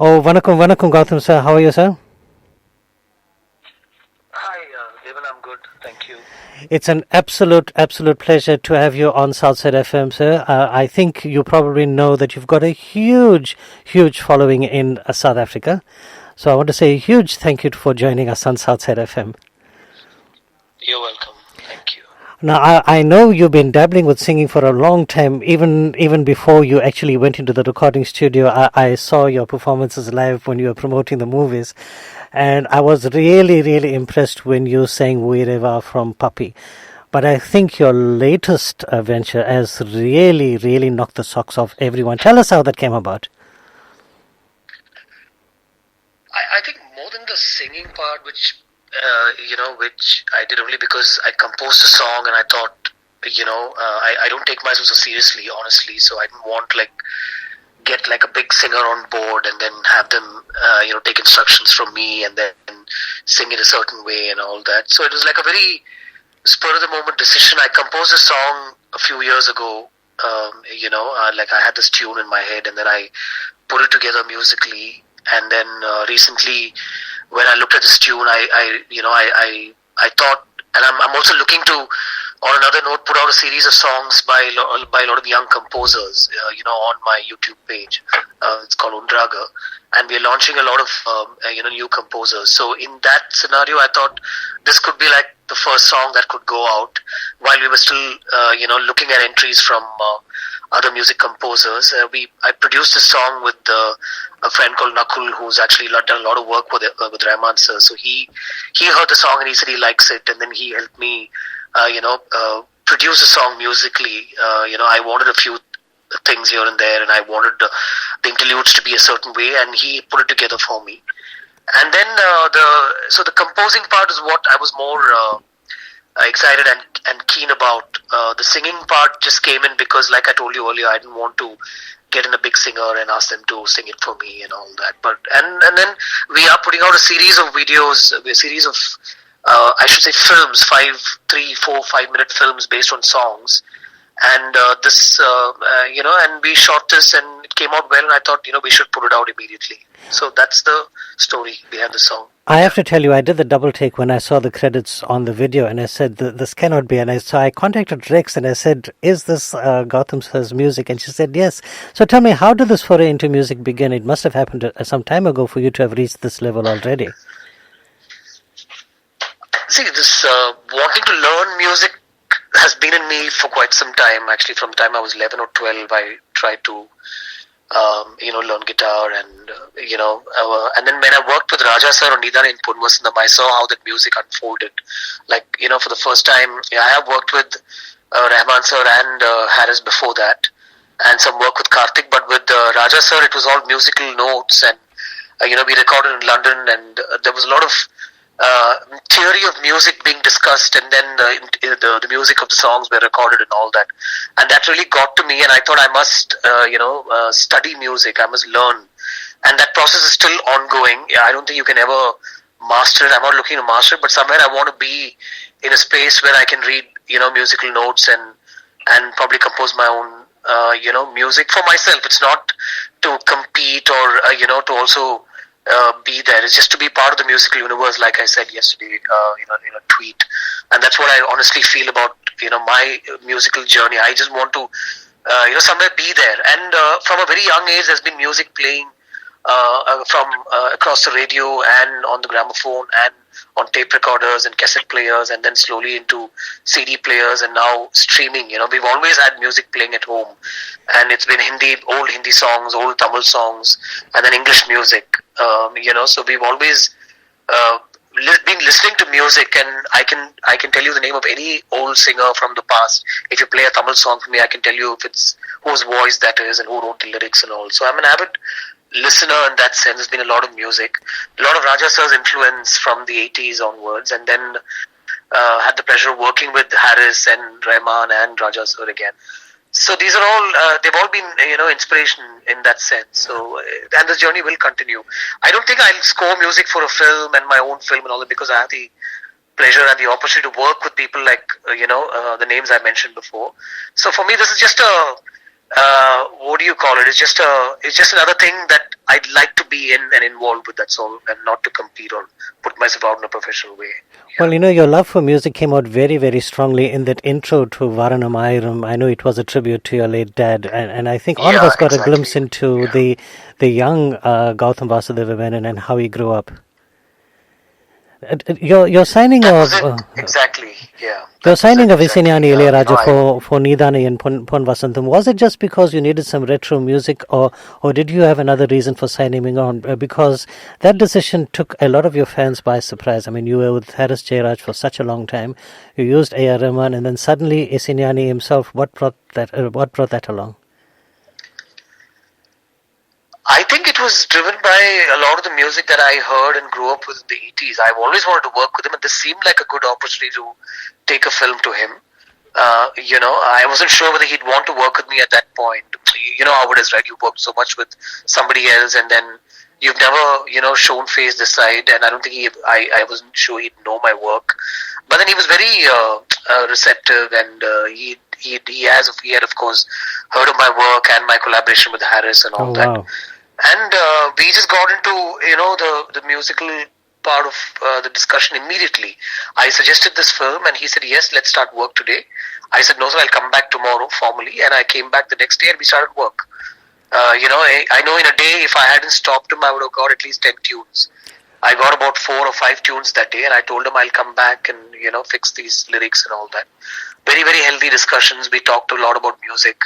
Oh, vanakkam, vanakkam, Gautham sir. How are you, sir? Hi, Devin, I'm good. Thank you. It's an absolute pleasure to have you on Southside FM, sir. I think you probably know that you've got a huge following in South Africa. So I want to say a huge thank you for joining us on Southside FM. You're welcome. Thank you. Now, I know you've been dabbling with singing for a long time, even before you actually went into the recording studio. I saw your performances live when you were promoting the movies, and I was really impressed when you sang Wireva from Puppy. But I think your latest venture has really knocked the socks off everyone. Tell us how that came about. I think more than the singing part, which I did only because I composed a song and I thought, I don't take myself so seriously, honestly. So I didn't want get like a big singer on board and then have them, take instructions from me and then sing in a certain way and all that. So it was like a very spur of the moment decision. I composed a song a few years ago. Like I had this tune in my head and then I put it together musically. And then recently, when I looked at this tune, I thought, and I'm also looking to, on another note, put out a series of songs by a lot of young composers, on my YouTube page. It's called Undraga, and we're launching a lot of new composers. So in that scenario, I thought this could be like the first song that could go out while we were still looking at entries from other music composers. I produced a song with a friend called Nakul, who's actually done a lot of work with Rahman sir. So he heard the song and he said he likes it, and then he helped me produce a song musically. I wanted a few things here and there, and I wanted the interludes to be a certain way, and he put it together for me. And then the composing part is what I was more excited and keen about. The singing part just came in because, like I told you earlier, I didn't want to get in a big singer and ask them to sing it for me and all that. But and then we are putting out a series of videos, a series of I should say films, 5 minute films based on songs. And and we shot this and it came out well, and I thought, we should put it out immediately. So that's the story behind the song. I have to tell you, I did the double take when I saw the credits on the video, and I said, "This cannot be." And so I contacted Rex and I said, "Is this Gautham sir's music?" And she said, "Yes." So tell me, how did this foray into music begin? It must have happened some time ago for you to have reached this level already. See, this wanting to learn music has been in me for quite some time. Actually, from the time I was 11 or 12, I tried to learn guitar, and and then when I worked with Raja sir on Nidana in Punvasanam, I saw how that music unfolded. For the first time, I have worked with Rahman sir and Harris before that, and some work with Karthik, but with Raja sir, it was all musical notes, and we recorded in London, and there was a lot of theory of music being discussed, and then the music of the songs were recorded and all that, and that really got to me, and I thought I must study music, I must learn, and that process is still ongoing. I don't think you can ever master it. I'm not looking to master it, but somewhere I want to be in a space where I can read musical notes and probably compose my own music for myself. It's not to compete or to also be there. It's just to be part of the musical universe, like I said yesterday, in a tweet. And that's what I honestly feel about, my musical journey. I just want to, somewhere be there. And from a very young age, there's been music playing from across the radio and on the gramophone and on tape recorders and cassette players, and then slowly into CD players, and now streaming. We've always had music playing at home, and it's been old Hindi songs, old Tamil songs, and then English music. So we've always been listening to music, and I can tell you the name of any old singer from the past. If you play a Tamil song for me, I can tell you if it's whose voice that is and who wrote the lyrics and all. So I'm an avid listener in that sense. There's been a lot of music, a lot of Raja sir's influence from the 80s onwards, and then had the pleasure of working with Harris and Rahman and Raja sir again. So these are all, they've all been, inspiration in that sense. So, and this journey will continue. I don't think I'll score music for a film and my own film and all that, because I have the pleasure and the opportunity to work with people like, the names I mentioned before. So for me, this is just a what do you call it? It's just another thing that I'd like to be in and involved with. That's all, and not to compete or put myself out in a professional way. Well, your love for music came out very, very strongly in that intro to Varanam Ayiram. I know it was a tribute to your late dad, and I think all of Yeah, us got a glimpse exactly. into Yeah. the young Gautham Vasudeva Menon and how he grew up. Your signing That was of it. Exactly. Yeah, your that was signing it. of Exactly. Isenyani Ilayaraja I for Nidani and Pon Vasantham, was it just because you needed some retro music, or did you have another reason for signing him on? Because that decision took a lot of your fans by surprise. I mean, you were with Haris Jayaraj for such a long time. You used A.R. Rahman, and then suddenly Isenyani himself. What brought that? What brought that along? I think it was driven by a lot of the music that I heard and grew up with in the 80s. I've always wanted to work with him, and this seemed like a good opportunity to take a film to him. I wasn't sure whether he'd want to work with me at that point. You know how it is, right? You worked so much with somebody else, and then you've never, shown face this side. And I don't think I wasn't sure he'd know my work. But then he was very receptive, and he had of course heard of my work and my collaboration with Harris and all Oh that. wow! And we just got into the musical part of the discussion immediately. I suggested this film, and he said yes, let's start work today. I said no, sir, I'll come back tomorrow formally, and I came back the next day and we started work. I know in a day, if I hadn't stopped him, I would have got at least 10 tunes. I got about 4 or 5 tunes that day, and I told him I'll come back and fix these lyrics and all that. Very, very healthy discussions. We talked a lot about music.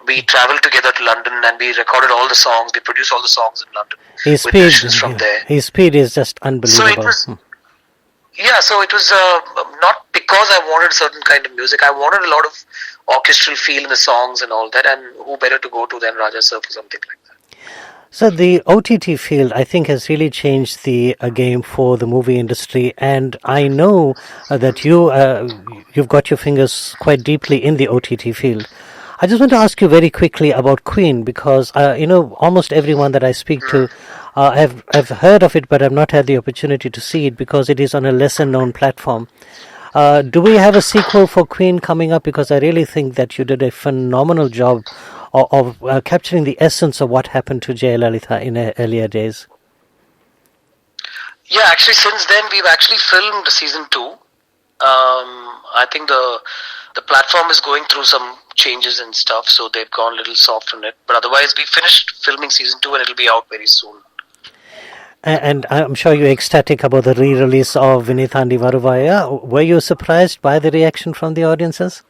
We traveled together to London, and we recorded all the songs. We produced all the songs in London His with speed, musicians from there. his speed is just So it unbelievable. was, yeah. So it was not because I wanted a certain kind of music. I wanted a lot of orchestral feel in the songs and all that. And who better to go to than Raja Sir for something like that? So the OTT field, I think, has really changed the game for the movie industry, and I know that you've got your fingers quite deeply in the OTT field. I just want to ask you very quickly about Queen because almost everyone that I speak to have heard of it, but have not had the opportunity to see it because it is on a lesser known platform. Do we have a sequel for Queen coming up? Because I really think that you did a phenomenal job of capturing the essence of what happened to Jayalalitha in earlier days. Yeah, actually, since then we've actually filmed season 2. I think the platform is going through some changes and stuff, so they've gone a little soft on it. But otherwise, we finished filming season 2, and it'll be out very soon. And I'm sure you're ecstatic about the re-release of Vinithandi Varuvaya. Were you surprised by the reaction from the audiences?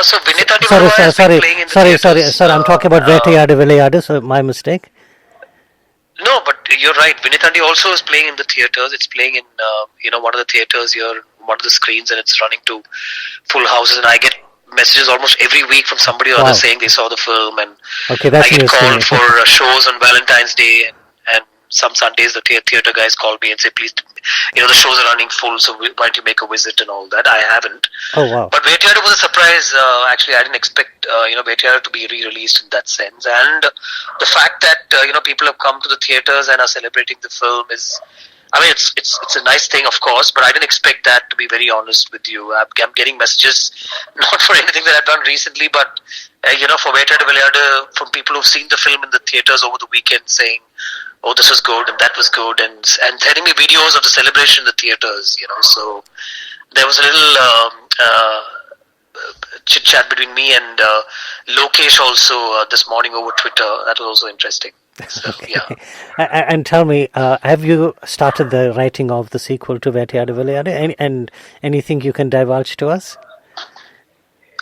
So Vinithandi Sorry, Varuvaya has been playing in the theatres. sorry. I'm talking about Vetayadu Vilayadu, so my mistake. No, but you're right. Vinithandi also is playing in the theatres. It's playing in one of the theatres here, one of the screens, and it's running to full houses. And I get messages almost every week from somebody or other saying they saw the film, and Okay, I that's get news to called me. for shows on Valentine's Day, and some Sundays the theatre guys call me and say, please, the shows are running full, so why don't you make a visit and all that. I haven't. Oh wow! But Vetiyadu was a surprise. Actually, I didn't expect Vetiyadu to be re-released in that sense, and the fact that people have come to the theaters and are celebrating the film is, I mean, it's a nice thing, of course, but I didn't expect that, to be very honest with you. I'm getting messages not for anything that I've done recently, but for Vetiyadu Vilayadu, from people who've seen the film in the theaters over the weekend, saying, "Oh, this was good and that was good," and sending me videos of the celebration in the theaters. So there was a little chit chat between me and Lokesh also this morning over Twitter. That was also interesting. So, Okay. yeah. And tell me, have you started the writing of the sequel to Vetayadu Vilayadu? And anything you can divulge to us?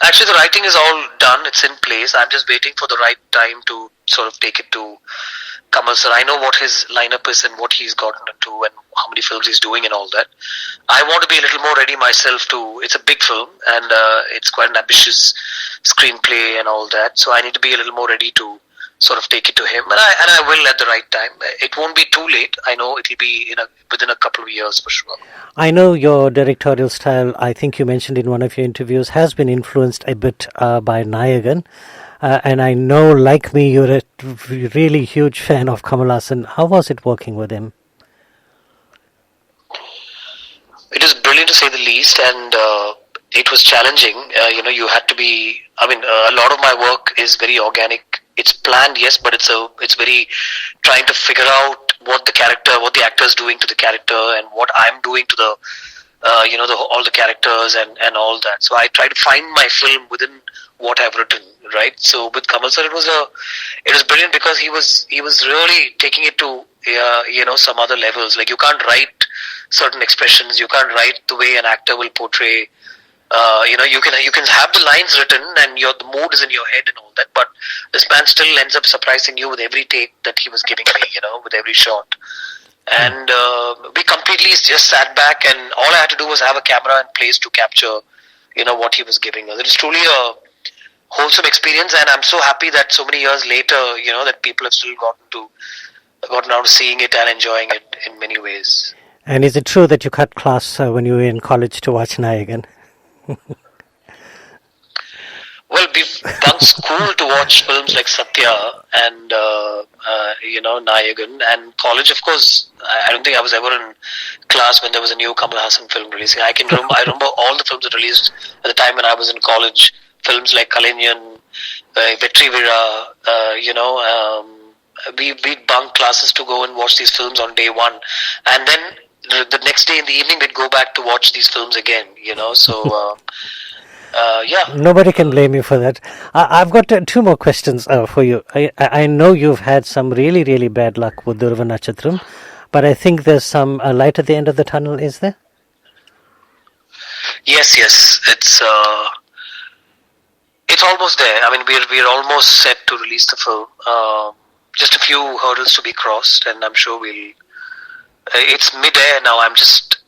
Actually, the writing is all done. It's in place. I'm just waiting for the right time to sort of take it to Kamal sir. I know what his lineup is and what he's gotten into and how many films he's doing and all that. I want to be a little more ready myself to. It's a big film and it's quite an ambitious screenplay and all that. So I need to be a little more ready to sort of take it to him, and I will at the right time. It won't be too late. I know it'll be within a couple of years for sure. I know your directorial style, I think you mentioned in one of your interviews, has been influenced a bit by Nayagan. And I know, like me, you're a really huge fan of Kamal Haasan. How was it working with him? It was brilliant to say the least, and it was challenging. You had to be I mean, a lot of my work is very organic. It's planned, yes, but it's very trying to figure out what the actor is doing to the character, and what I'm doing to the all the characters and all that. So I try to find my film within what I've written, right? So with Kamal sir, it was brilliant because he was really taking it to some other levels. Like, you can't write certain expressions, you can't write the way an actor will portray. You can have the lines written and the mood is in your head and all that, but this man still ends up surprising you with every take that he was giving me, with every shot. And we completely just sat back, and all I had to do was have a camera in place to capture, what he was giving us. It is truly a wholesome experience, and I'm so happy that so many years later, that people have still gotten out to seeing it and enjoying it in many ways. And is it true that you cut class when you were in college to watch Nayagan? Well, we bunked school to watch films like Satya and Nayagan, and college. Of course, I don't think I was ever in class when there was a new Kamal Hassan film releasing. I remember all the films that released at the time when I was in college. Films like Kalenyan, Vetrivira. We'd bunk classes to go and watch these films on day one, and then the next day in the evening we'd go back to watch these films again. So. Yeah. Nobody can blame you for that. I've got two more questions for you. I know you've had some really, really bad luck with Durva Nachatram, but I think there's some light at the end of the tunnel, is there? Yes. It's almost there. I mean, we're almost set to release the film. Just a few hurdles to be crossed, and I'm sure we'll. It's mid-air now. I'm just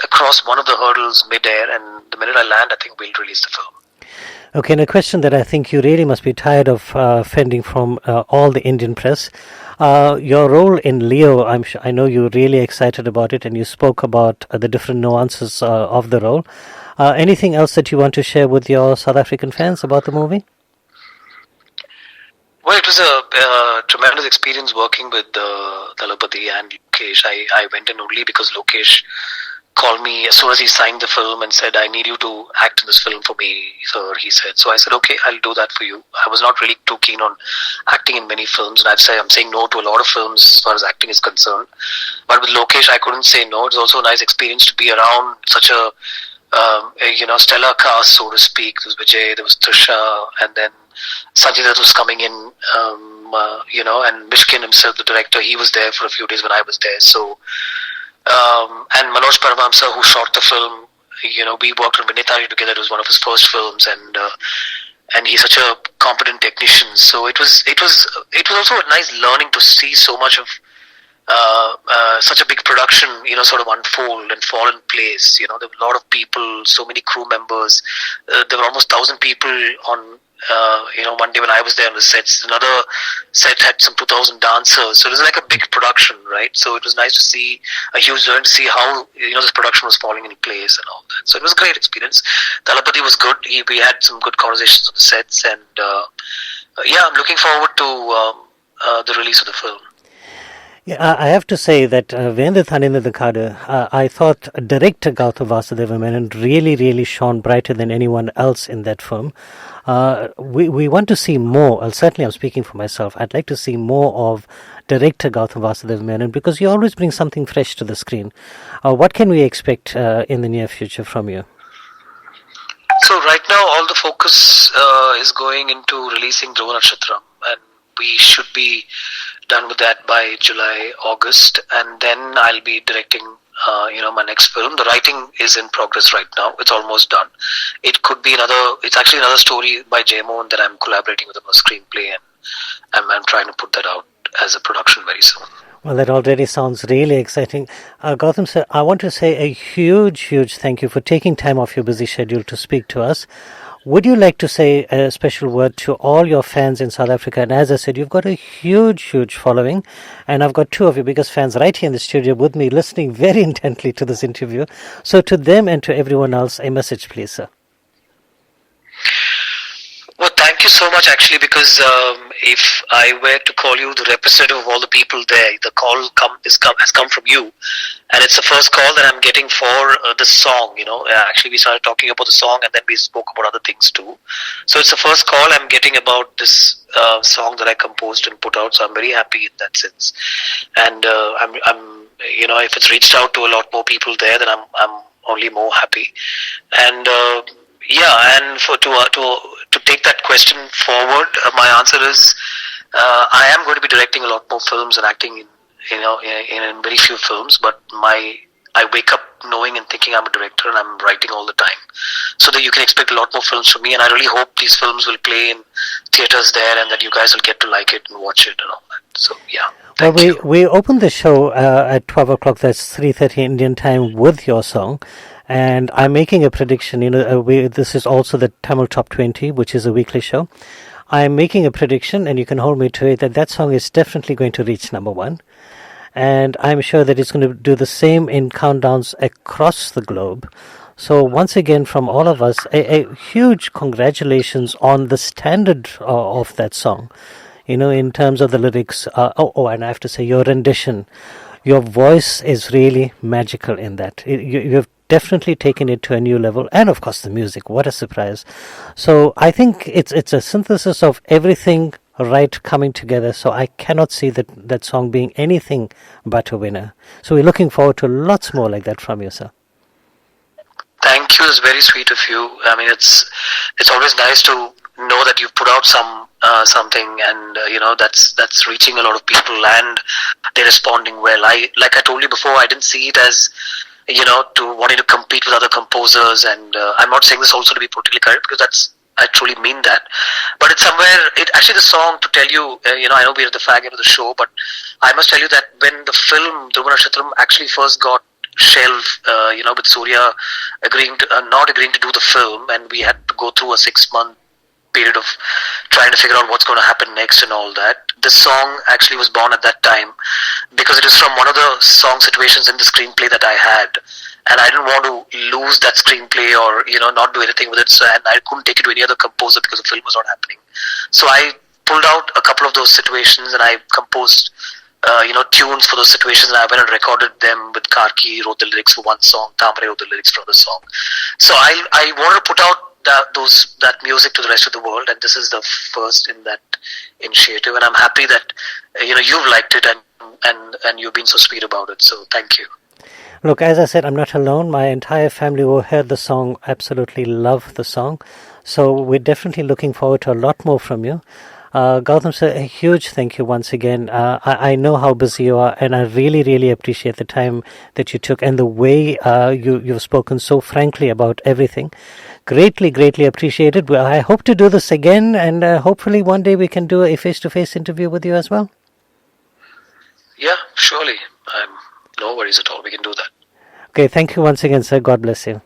across one of the hurdles mid-air, and the minute I land, I think we'll release the film. Okay, and a question that I think you really must be tired of fending from all the Indian press. Your role in Leo, I know you're really excited about it, and you spoke about the different nuances of the role. Anything else that you want to share with your South African fans about the movie? Well, it was a tremendous experience working with Talapati and Lokesh. I went in only because Lokesh called me as soon as he signed the film and said, "I need you to act in this film for me, sir," he said. So I said, "Okay, I'll do that for you." I was not really too keen on acting in many films, and I'm saying no to a lot of films as far as acting is concerned. But with Lokesh, I couldn't say no. It was also a nice experience to be around such a stellar cast, so to speak. There was Vijay, there was Trisha, and then Sanjay Dutt was coming in, and Mishkin himself, the director, he was there for a few days when I was there. So, and Manoj Paramhamsa, who shot the film, we worked on Vinitari together. It was one of his first films, and he's such a competent technician. So it was also a nice learning to see so much of such a big production, sort of unfold and fall in place. There were a lot of people, so many crew members. There were almost 1,000 people on. One day when I was there on the sets, another set had some 2,000 dancers. So it was like a big production, right? So it was nice to see a huge learn to see how this production was falling in place and all that. So it was a great experience. Talapati was good. We had some good conversations on the sets, and I'm looking forward to the release of the film. Yeah, I have to say that Vendra Thanina Dakada, I thought director Gautham Vasudev Menon really, really shone brighter than anyone else in that film. We want to see more. Certainly, I'm speaking for myself. I'd like to see more of director Gautham Vasudev Menon, because you always bring something fresh to the screen. What can we expect in the near future from you? So right now, all the focus is going into releasing Dhruva Nakshatram, and we should be done with that by July, August, and then I'll be directing my next film. The writing is in progress right now. It's almost done. It's actually another story by Menon that I'm collaborating with him on a screenplay, and I'm trying to put that out as a production very soon. Well, that already sounds really exciting. Gautham sir, I want to say a huge, huge thank you for taking time off your busy schedule to speak to us. Would you like to say a special word to all your fans in South Africa? And as I said, you've got a huge, huge following. And I've got two of your biggest fans right here in the studio with me, listening very intently to this interview. So to them and to everyone else, a message, please, sir. Well, thank you you so much, actually, because if I were to call you the representative of all the people there, the call has come from you, and it's the first call that I'm getting for the song. Actually, we started talking about the song, and then we spoke about other things too. So it's the first call I'm getting about this song that I composed and put out. So I'm very happy in that sense, and I'm if it's reached out to a lot more people there, then I'm only more happy, and. And to take that question forward, my answer is I am going to be directing a lot more films and acting in very few films. But I wake up knowing and thinking I'm a director, and I'm writing all the time, so that you can expect a lot more films from me. And I really hope these films will play in theaters there, and that you guys will get to like it and watch it and all that. So yeah. Well, we opened the show at 12 o'clock. That's 3:30 Indian time with your song. And I'm making a prediction. This is also the Tamil Top 20, which is a weekly show. I'm making a prediction, and you can hold me to it, that song is definitely going to reach number one. And I'm sure that it's going to do the same in countdowns across the globe. So once again, from all of us, a huge congratulations on the standard of that song. In terms of the lyrics. And I have to say, your rendition, your voice is really magical in that. You've definitely taken it to a new level, and of course the music, what a surprise. So I think it's a synthesis of everything right coming together, so I cannot see that song being anything but a winner. So we're looking forward to lots more like that from you, sir. Thank you. It's very sweet of you. I mean, it's always nice to know that you've put out something, and that's reaching a lot of people, and they're responding well. Like I told you before, I didn't see it as to wanting to compete with other composers, and I'm not saying this also to be politically correct, because I truly mean that. But it's somewhere, the song, to tell you, I know we're at the fag end of the show, but I must tell you that when the film Dhruva Nakshatram actually first got shelved, with Surya not agreeing to do the film, and we had to go through a 6-month period of trying to figure out what's going to happen next and all that. This song actually was born at that time because it was from one of the song situations in the screenplay that I had, and I didn't want to lose that screenplay or not do anything with it. So, and I couldn't take it to any other composer because the film was not happening. So I pulled out a couple of those situations, and I composed tunes for those situations, and I went and recorded them with Karki. Wrote the lyrics for one song, Tamre wrote the lyrics for the song. So I wanted to put out that music to the rest of the world, and this is the first in that initiative, and I'm happy that you've liked it, and you've been so sweet about it, so thank you. Look, as I said, I'm not alone. My entire family who heard the song absolutely love the song, so we're definitely looking forward to a lot more from you. Gautham sir, a huge thank you once again. I know how busy you are, and I really, really appreciate the time that you took and the way you've spoken so frankly about everything. Greatly, greatly appreciated. Well, I hope to do this again, and hopefully one day we can do a face-to-face interview with you as well. Yeah, surely. No worries at all. We can do that. Okay, thank you once again, sir. God bless you.